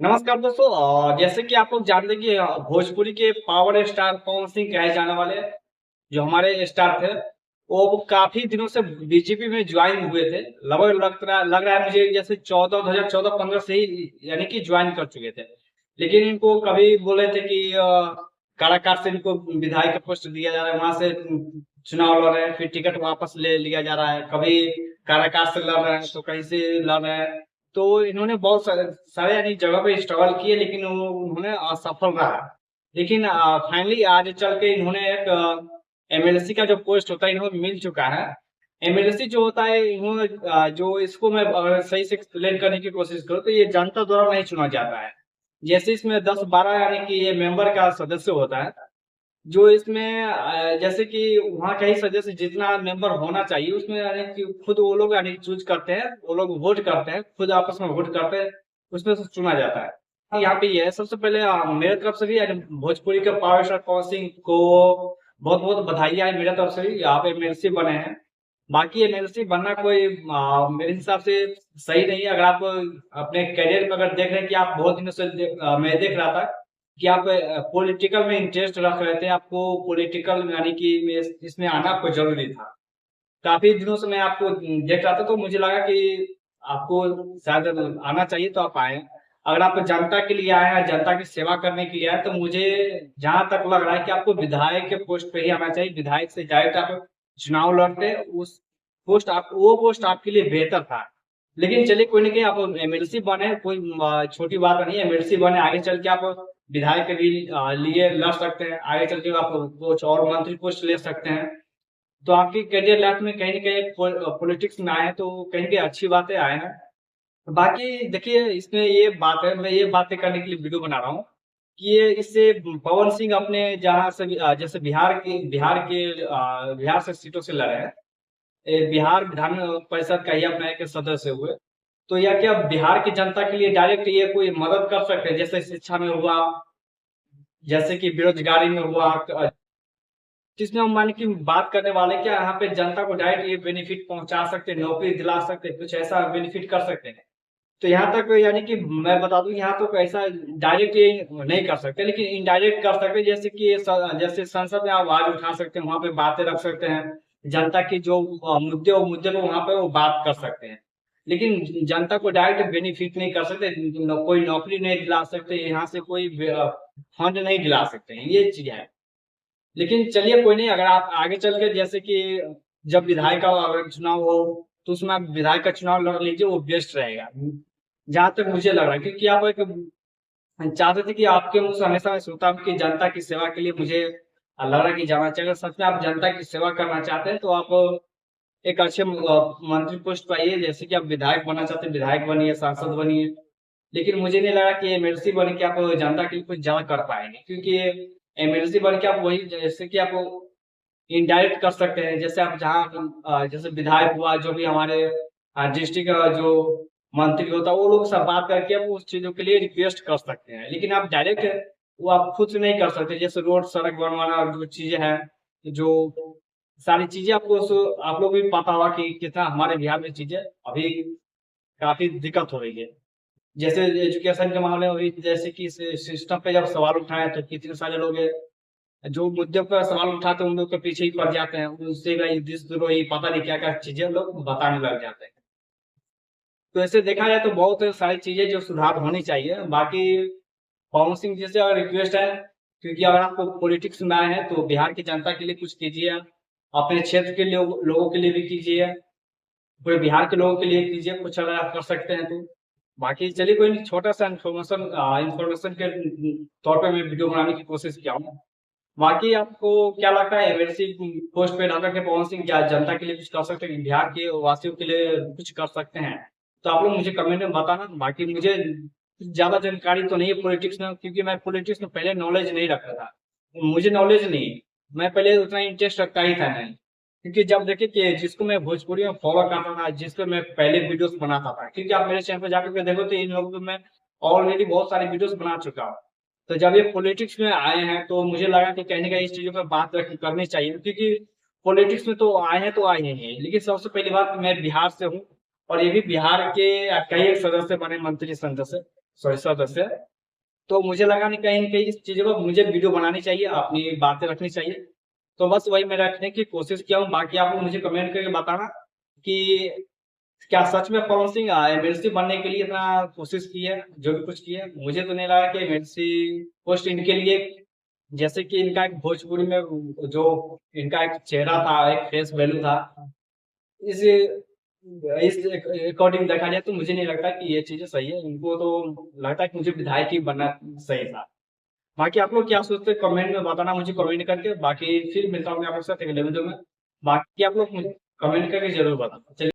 नमस्कार दोस्तों। जैसे कि आप लोग जानते हैं कि भोजपुरी के पावर स्टार पवन सिंह कहे जाने वाले जो हमारे स्टार थे, वो काफी दिनों से बीजेपी में ज्वाइन हुए थे। लगभग लग रहा है मुझे जैसे 2014-15 से ही यानी कि ज्वाइन कर चुके थे। लेकिन इनको कभी बोले थे कि काराकाट से इनको विधायक का पोस्ट दिया जा रहा है, वहां से चुनाव लड़ रहे हैं, फिर टिकट वापस ले लिया जा रहा है। कभी काराकाट से लड़ रहे हैं तो कहीं से लड़ रहे हैं। तो इन्होंने बहुत सारे यानी जगह पे स्ट्रगल किए, लेकिन उन्होंने असफल रहा। लेकिन फाइनली आज चल के इन्होंने एक एमएलसी का जो पोस्ट होता है इन्होंने मिल चुका है। एमएलसी जो होता है इन्होंने जो इसको मैं अगर सही से एक्सप्लेन करने की कोशिश करूँ तो ये जनता द्वारा नहीं चुना जाता है। जैसे इसमें 10-12 यानी कि ये मेंबर का सदस्य होता है, जो इसमें जैसे कि वहाँ का ही सदस्य जितना मेंबर होना चाहिए उसमें यानी कि खुद वो लोग यानी चूज करते हैं, वो लोग वोट करते हैं, खुद आपस में वोट करते हैं, उसमें से चुना जाता है। यहाँ पे ये है। सबसे पहले मेरे तरफ से भी यानी भोजपुरी के पावर स्टार पवन सिंह को बहुत बहुत बधाई है। मेरे तरफ से भी आप एमएलसी बने हैं। बाकी एमएलसी बनना कोई मेरे हिसाब से सही नहीं है। अगर आप अपने करियर में अगर देख रहे हैं कि आप बहुत दिनों से मैं देख रहा था कि आप पॉलिटिकल में इंटरेस्ट रख रहे थे, आपको पॉलिटिकल यानी कि इसमें आना आपको जरूरी था। काफी दिनों से मैं आपको देख रहा था, तो मुझे लगा कि आपको शायद आना चाहिए, तो आप आए। अगर आप जनता के लिए आए हैं, जनता की सेवा करने के लिए आए, तो मुझे जहां तक लग रहा है कि आपको विधायक के पोस्ट पे ही आना चाहिए। विधायक से डायरेक्ट आप चुनाव लड़ते, उस वो पोस्ट आपके लिए बेहतर था। लेकिन चलिए कोई नहीं, आप एमएलसी बने, कोई छोटी बात नहीं है। एमएलसी बने, आगे चल के आप विधायक के लिए लड़ सकते हैं, आगे चल के आप कुछ और मंत्री पोस्ट ले सकते हैं। तो आपकी करियर लाइफ में कहीं न कहीं पॉलिटिक्स में आए हैं, तो कहीं न कहीं अच्छी बातें आए हैं। बाकी देखिए, इसमें ये बात है, मैं ये बातें करने के लिए वीडियो बना रहा हूँ कि ये इससे पवन सिंह अपने जहाँ से भी जैसे बिहार से सीटों से लड़े हैं। बिहार विधान परिषद का ही अपना एक सदस्य हुए। तो यह क्या बिहार की जनता के लिए डायरेक्ट ये कोई मदद कर सकते हैं? जैसे शिक्षा में हुआ, जैसे कि बेरोजगारी में हुआ, जिसमें हम मान की बात करने वाले क्या यहाँ पे जनता को डायरेक्ट ये बेनिफिट पहुंचा सकते हैं, नौकरी दिला सकते हैं, कुछ ऐसा बेनिफिट कर सकते हैं। तो यहाँ तक यानी कि मैं बता दूं, यहाँ तो ऐसा डायरेक्ट ये नहीं कर सकते, लेकिन इनडायरेक्ट कर सकते हैं। जैसे कि जैसे संसद में आवाज उठा सकते हैं, वहां पे बातें रख सकते हैं। जनता की जो मुद्दे, वो मुद्दे को वहां पे वो बात कर सकते हैं। लेकिन जनता को डायरेक्ट बेनिफिट नहीं कर सकते, कोई नौकरी नहीं दिला सकते, यहाँ से कोई फंड नहीं दिला सकते हैं, ये चीज है। लेकिन चलिए कोई नहीं, अगर आप आगे चल के जैसे कि जब विधायक का अगर चुनाव हो, तो उसमें आप विधायक का चुनाव लड़ लीजिए, वो बेस्ट रहेगा। जहां तक मुझे लग रहा है, क्योंकि आप एक चाहते थे कि आपके मुंह से हमेशा मैं सुनता हूँ कि जनता की सेवा के लिए मुझे लग रहा है कि जाना चाहिए। अगर सच में आप जनता की सेवा करना चाहते हैं तो आप एक अच्छे मंत्री पोस्ट पर आइए। जैसे कि आप विधायक बनना चाहते हैं, विधायक बनिए, सांसद बनिए। लेकिन मुझे नहीं लगा कि एमएलसी बन के आप जनता के लिए कुछ ज्यादा कर पाएंगे, क्योंकि एमएलसी बन के आप वही जैसे कि आप इनडायरेक्ट कर सकते हैं। जैसे आप जहाँ जैसे विधायक हुआ, जो भी हमारे डिस्ट्रिक्ट जो मंत्री होता है, वो लोग सब बात करके आप उस चीजों के लिए रिक्वेस्ट कर सकते हैं। लेकिन आप डायरेक्ट वो आप खुद से नहीं कर सकते। जैसे रोड सड़क बनवाना और जो चीजें हैं, जो सारी चीजें आप लोग भी पता होगा कि कितना हमारे बिहार में चीजें अभी काफी दिक्कत हो रही है। जैसे एजुकेशन के मामले में भी, जैसे कि सिस्टम पे जब सवाल उठाए तो कितने सारे लोग जो मुद्दे पर सवाल उठाते हैं उन लोग के पीछे ही पड़ जाते हैं, उससे का देशद्रोही पता नहीं क्या क्या चीजें लोग बताने लग जाते हैं। तो ऐसे देखा जाए तो बहुत सारी चीजें जो सुधार होनी चाहिए। बाकी पवन सिंह जी से रिक्वेस्ट है, क्योंकि अगर आप पॉलिटिक्स में आए हैं तो बिहार की जनता के लिए कुछ कीजिए, अपने क्षेत्र के लिए लोगों के लिए भी कीजिए, पूरे बिहार के लोगों के लिए कीजिए कुछ, अगर आप कर सकते हैं तो। बाकी चलिए कोई नहीं, छोटा सा इंफॉर्मेशन के तौर पे मैं वीडियो बनाने की कोशिश किया हूँ। बाकी आपको क्या लगता है, एमएलसी पोस्ट पे रह करके पवन सिंह क्या जनता के लिए कुछ कर सकते हैं, बिहार के वासियों के लिए कुछ कर सकते हैं? तो आप लोग मुझे कमेंट में बताना। बाकी मुझे ज्यादा जानकारी तो नहीं है पॉलिटिक्स में, क्योंकि मैं पॉलिटिक्स में पहले नॉलेज नहीं रखता था। मुझे नॉलेज नहीं, मैं पहले उतना इंटरेस्ट रखता ही था नहीं। क्योंकि जब देखिए कि जिसको मैं भोजपुरी में फॉलो करता था, जिसपे मैं पहले वीडियोस बनाता था, क्योंकि आप मेरे चैनल पे जाकर के देखो तो इन लोगों पे मैं ऑलरेडी बहुत सारी वीडियोस बना चुका हूँ। तो जब ये पॉलिटिक्स में आए हैं तो मुझे लगा कि कहीं ना कहीं इस चीजों पर बात करनी चाहिए, क्योंकि पॉलिटिक्स में तो आए ही हैं। लेकिन सबसे पहली बात, मैं बिहार से हूँ, और ये भी बिहार के कई एक सदस्य बने, मंत्री सदस्य। सॉरी सदस्य। तो मुझे लगा नहीं कहीं न कहीं इस चीज़ों को मुझे वीडियो बनानी चाहिए, अपनी बातें रखनी चाहिए। तो बस वही मैं रखने की कोशिश किया हूँ, बाकी आप लोग मुझे कमेंट करके बताना कि क्या सच में पवन सिंह एमएलसी बनने के लिए इतना कोशिश की है, जो भी कुछ की है? मुझे तो नहीं लगा कि एमएलसी पोस्ट इनके लिए, जैसे कि इनका एक भोजपुरी में जो इनका एक चेहरा था, एक फेस वैल्यू था, इस इस अकॉर्डिंग देखा जाए तो मुझे नहीं लगता कि ये चीज़ें सही है। इनको तो लगता है कि मुझे विधायक ही बनना सही था। बाकी आप लोग क्या सोचते हैं कमेंट में बताना मुझे कमेंट करके। बाकी फिर मिलता हूँ मैं आपके साथ एक अगले वीडियो में। बाकी आप लोग मुझे कमेंट करके ज़रूर बताना। चलिए।